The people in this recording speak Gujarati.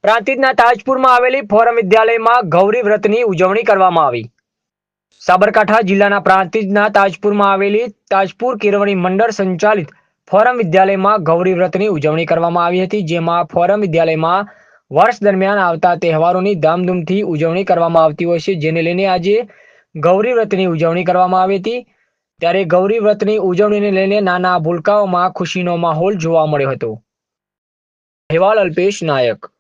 પ્રાંતિજના તાજપુરમાં આવેલી ફોરમ વિદ્યાલયમાં ગૌરી વ્રતની ઉજવણી કરવામાં આવી। સાબરકાંઠા જિલ્લાના પ્રાંતિજના તાજપુરમાં આવેલી તાજપુર કેળવણી મંડળ સંચાલિત ફોરમ વિદ્યાલયમાં ગૌરી વ્રતની ઉજવણી કરવામાં આવી હતી, જેમાં ફોરમ વિદ્યાલયમાં વર્ષ દરમિયાન આવતા તહેવારોની ધામધૂમથી ઉજવણી કરવામાં આવતી હોય છે, જેને લઈને આજે ગૌરી વ્રતની ઉજવણી કરવામાં આવી હતી। ત્યારે ગૌરી વ્રતની ઉજવણીને લઈને નાના ભૂલકાઓમાં ખુશીનો માહોલ જોવા મળ્યો હતો। અહેવાલ અલ્પેશ નાયક।